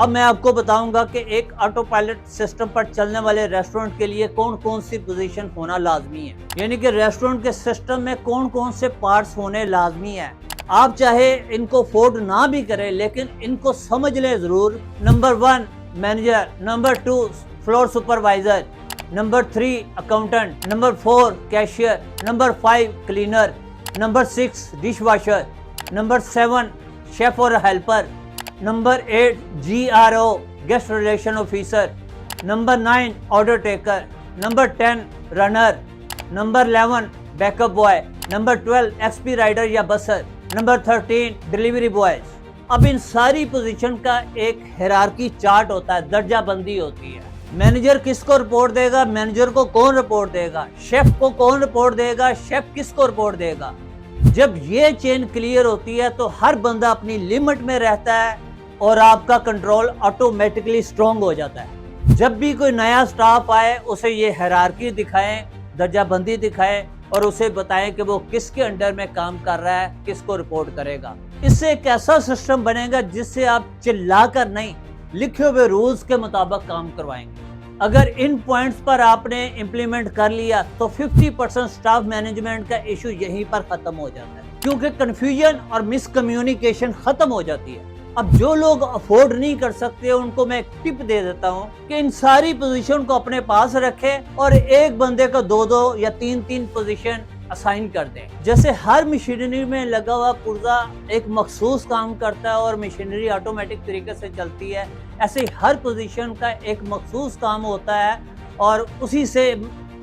अब मैं आपको बताऊंगा कि एक ऑटो पायलट सिस्टम पर चलने वाले रेस्टोरेंट के लिए कौन कौन सी पोजीशन होना लाजमी है, यानी कि रेस्टोरेंट के सिस्टम में कौन कौन से पार्ट्स होने लाजमी है। आप चाहे इनको अफोर्ड ना भी करें लेकिन इनको समझ लें जरूर। Number 1 manager, number 2 floor supervisor, number 3 accountant, number 4 cashier, number 5 cleaner, number 6 dish washer, number 7 chef और helper, number 8 GRO guest relation officer, number 9 order taker, number 10 runner, number 11 backup boy, number 12 XP rider या busser, number 13 delivery boys. अब इन सारी position का एक hierarchy chart होता है, दर्जा बंदी होती है। मैनेजर किसको रिपोर्ट देगा, मैनेजर को कौन रिपोर्ट देगा, शेफ को कौन रिपोर्ट देगा, शेफ किसको रिपोर्ट देगा। जब ये चेन क्लियर होती है तो हर बंदा अपनी लिमिट में रहता है और आपका कंट्रोल ऑटोमेटिकली स्ट्रॉन्ग हो जाता है। जब भी कोई नया स्टाफ आए उसे ये हायरार्की दिखाएं, दर्जाबंदी दिखाएं और उसे बताएं कि वो किसके अंडर में काम कर रहा है, किसको रिपोर्ट करेगा। इससे एक ऐसा सिस्टम बनेगा जिससे आप चिल्लाकर नहीं, लिखे हुए रूल्स के मुताबिक काम करवाएंगे। अगर इन पॉइंट्स पर आपने इम्प्लीमेंट कर लिया तो 50% स्टाफ मैनेजमेंट का इशू यहीं पर खत्म हो जाता है, क्योंकि कंफ्यूजन और मिसकम्युनिकेशन खत्म हो जाती है। अब जो लोग अफोर्ड नहीं कर सकते उनको मैं एक टिप दे देता हूँ कि इन सारी पोजीशन को अपने पास रखें और एक बंदे को 2-2 या 3-3 पोजीशन असाइन कर दें। जैसे हर मशीनरी में लगा हुआ पुर्जा एक मखसूस काम करता है और मशीनरी ऑटोमेटिक तरीके से चलती है, ऐसे हर पोजीशन का एक मखसूस काम होता है और उसी से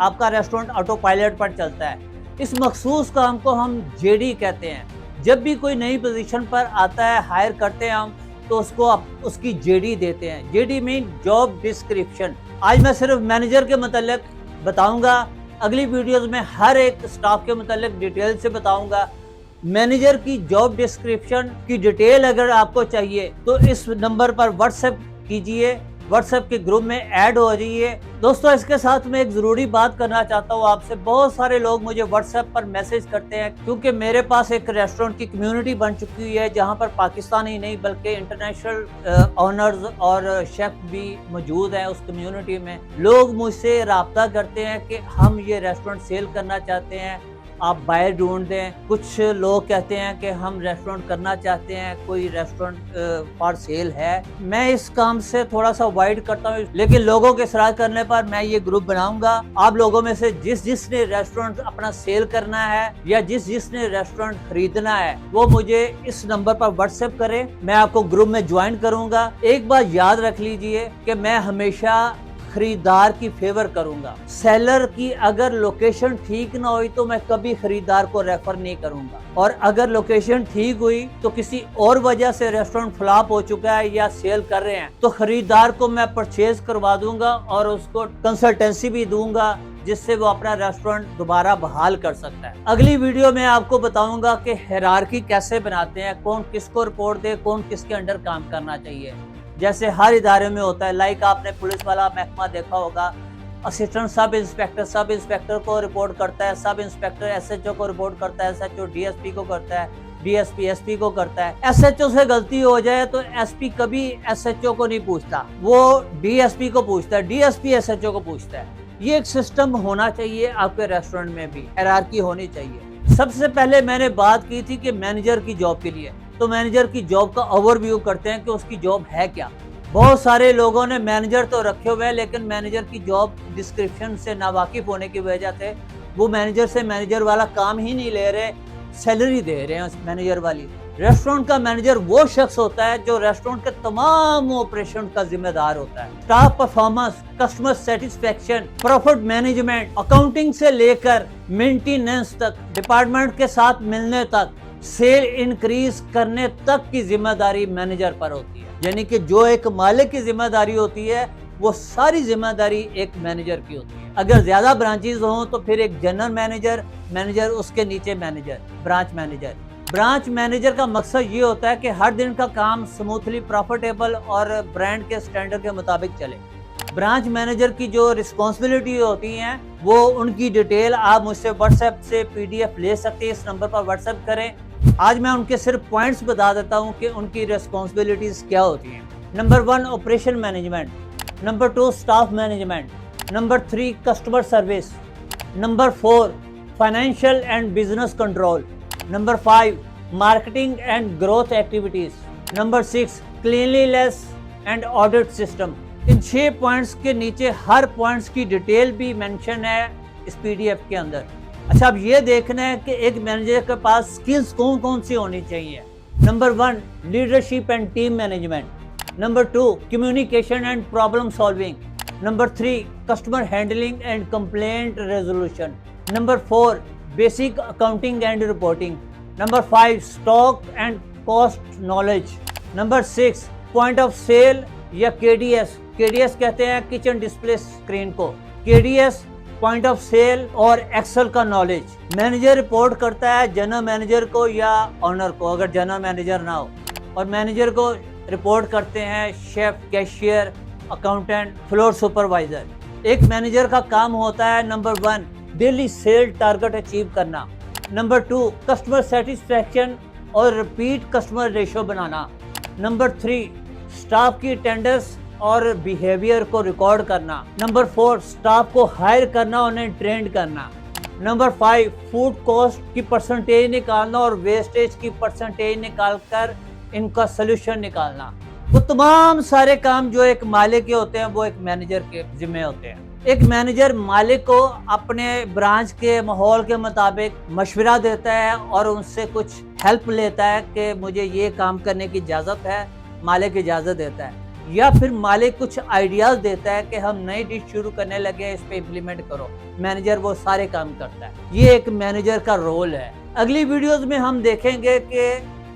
आपका रेस्टोरेंट ऑटो पायलट पर चलता है। इस मखसूस काम को हम जेडी कहते हैं। जब भी कोई नई पोजीशन पर आता है, हायर करते हैं हम, तो उसको उसकी जेडी देते हैं। JD mean job description. आज मैं सिर्फ मैनेजर के मतलब बताऊंगा, अगली वीडियोस में हर एक स्टाफ के मतलब डिटेल से बताऊंगा। मैनेजर की जॉब डिस्क्रिप्शन की डिटेल अगर आपको चाहिए तो इस नंबर पर व्हाट्सएप कीजिए, व्हाट्सएप के ग्रुप में ऐड हो जाइए। दोस्तों, इसके साथ मैं एक ज़रूरी बात करना चाहता हूँ आपसे। बहुत सारे लोग मुझे व्हाट्सएप पर मैसेज करते हैं, क्योंकि मेरे पास एक रेस्टोरेंट की कम्युनिटी बन चुकी है जहाँ पर पाकिस्तान ही नहीं बल्कि इंटरनेशनल ऑनर्स और शेफ भी मौजूद है। उस कम्युनिटी में लोग मुझसे रब्ता करते हैं कि हम ये रेस्टोरेंट सेल करना चाहते हैं, आप बायर ढूंढ दें। कुछ लोग कहते हैं कि हम रेस्टोरेंट करना चाहते हैं, कोई रेस्टोरेंट फॉर सेल है। मैं इस काम से थोड़ा सा अवॉइड करता हूँ, लेकिन लोगों के सलाह करने पर मैं ये ग्रुप बनाऊंगा। आप लोगों में से जिसने रेस्टोरेंट अपना सेल करना है या जिसने रेस्टोरेंट खरीदना है वो मुझे इस नंबर पर व्हाट्सएप करे, मैं आपको ग्रुप में ज्वाइन करूंगा। एक बात याद रख लीजिए कि मैं हमेशा खरीदार की फेवर करूंगा। सेलर की अगर लोकेशन ठीक ना हुई तो मैं कभी खरीदार को रेफर नहीं करूंगा, और अगर लोकेशन ठीक हुई तो किसी और वजह से रेस्टोरेंट फ्लॉप हो चुका है या सेल कर रहे हैं तो खरीदार को मैं परचेज करवा दूंगा और उसको कंसल्टेंसी भी दूंगा, जिससे वो अपना रेस्टोरेंट दोबारा बहाल कर सकता है। अगली वीडियो में आपको बताऊंगा कि हायरार्की कैसे बनाते हैं, कौन किसको रिपोर्ट दे, कौन किसके अंडर काम करना चाहिए। जैसे हर इदारे में होता है, लाइक आपने पुलिस वाला महकमा देखा होगा, असिस्टेंट सब इंस्पेक्टर को रिपोर्ट करता है, सब इंस्पेक्टर SHO को रिपोर्ट करता है, SHO DSP को करता है, DSP SP को करता है। SHO से गलती हो जाए तो SP कभी SHO को नहीं पूछता, वो DSP को पूछता है, DSP SHO को पूछता है। ये एक सिस्टम होना चाहिए आपके रेस्टोरेंट में भी, हायरार्की होनी चाहिए। सबसे पहले मैंने बात की थी कि मैनेजर की जॉब के लिए, तो मैनेजर की जॉब का ओवरव्यू करते हैं कि उसकी जॉब है क्या। बहुत सारे लोगों ने मैनेजर तो रखे हुए हैं लेकिन मैनेजर की जॉब डिस्क्रिप्शन से नावाकिफ होने की वजह से वो मैनेजर से मैनेजर वाला काम ही नहीं ले रहे, सैलरी दे रहे हैं मैनेजर वाली। रेस्टोरेंट का मैनेजर वो शख्स होता है जो रेस्टोरेंट के तमाम ऑपरेशन का जिम्मेदार होता है। Staff performance, customer satisfaction, profit management, accounting से लेकर मेंटेनेंस तक, डिपार्टमेंट के साथ मिलने तक, सेल इंक्रीज करने तक की जिम्मेदारी मैनेजर पर होती है। यानी कि जो एक मालिक की जिम्मेदारी होती है वो सारी जिम्मेदारी एक मैनेजर की होती है। अगर ज्यादा ब्रांचेस हों तो फिर एक जनरल मैनेजर, उसके नीचे manager, branch manager. Branch manager का मकसद ये होता है कि हर दिन का काम स्मूथली, प्रॉफिटेबल और ब्रांड के स्टैंडर्ड के मुताबिक चले। ब्रांच मैनेजर की जो रिस्पॉन्सिबिलिटी होती हैं वो उनकी डिटेल आप मुझसे व्हाट्सएप से PDF ले सकते हैं, इस नंबर पर व्हाट्सएप करें। आज मैं उनके सिर्फ पॉइंट्स बता देता हूं कि उनकी रिस्पॉन्सिबिलिटीज क्या होती हैं। Number 1 operation management, number 2 staff management, number 3 customer service, number 4 financial and business control, number 5 marketing and growth activities, number 6 cleanliness and audit system. In 6 points के नीचे हर पॉइंट्स की डिटेल भी मेंशन है इस पीडीएफ के अंदर। अच्छा, अब ये देखना है कि एक मैनेजर के पास स्किल्स कौन कौन सी होनी चाहिए। Number 1 leadership and team management, number 2 communication and problem solving, number 3 customer handling and complaint resolution, number 4 basic accounting and reporting, number 5 stock and cost knowledge, number 6 point of sale या KDS कहते हैं kitchen display screen को, KDS point of sale और Excel का knowledge. Manager report करता है general manager को या ऑनर को, अगर जनरल मैनेजर ना हो, और मैनेजर को रिपोर्ट करते हैं chef, cashier, accountant, floor supervisor. एक मैनेजर का काम होता है number 1 daily cell target achieve करना, नंबर 2 कस्टमर सेटिस्फैक्शन और रिपीट कस्टमर रेशो बनाना, नंबर 3 स्टाफ की अटेंडेंस और बिहेवियर को रिकॉर्ड करना, नंबर 4 स्टाफ को हायर करना, उन्हें ट्रेंड करना, नंबर 5 फूड कॉस्ट की परसेंटेज निकालना और वेस्टेज की परसेंटेज निकालकर इनका सोल्यूशन निकालना। वो तमाम सारे काम जो एक मालिक के होते हैं वो एक मैनेजर के जिम्मे होते हैं। एक मैनेजर मालिक को अपने ब्रांच के माहौल के मुताबिक मशवरा देता है और उनसे कुछ हेल्प लेता है कि मुझे ये काम करने की इजाज़त है, मालिक इजाज़त देता है, या फिर मालिक कुछ आइडियाज देता है कि हम नई डिश शुरू करने लगे, इस पे इम्प्लीमेंट करो। मैनेजर वो सारे काम करता है। ये एक मैनेजर का रोल है। अगली वीडियोस में हम देखेंगे कि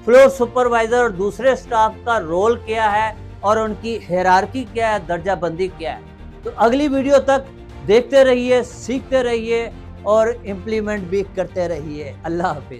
फ्लोर सुपरवाइजर और दूसरे स्टाफ का रोल क्या है और उनकी हायरार्की क्या है, दर्जा बंदी क्या है। तो अगली वीडियो तक देखते रहिए, सीखते रहिए और इम्प्लीमेंट भी करते रहिए। अल्लाह हाफिज।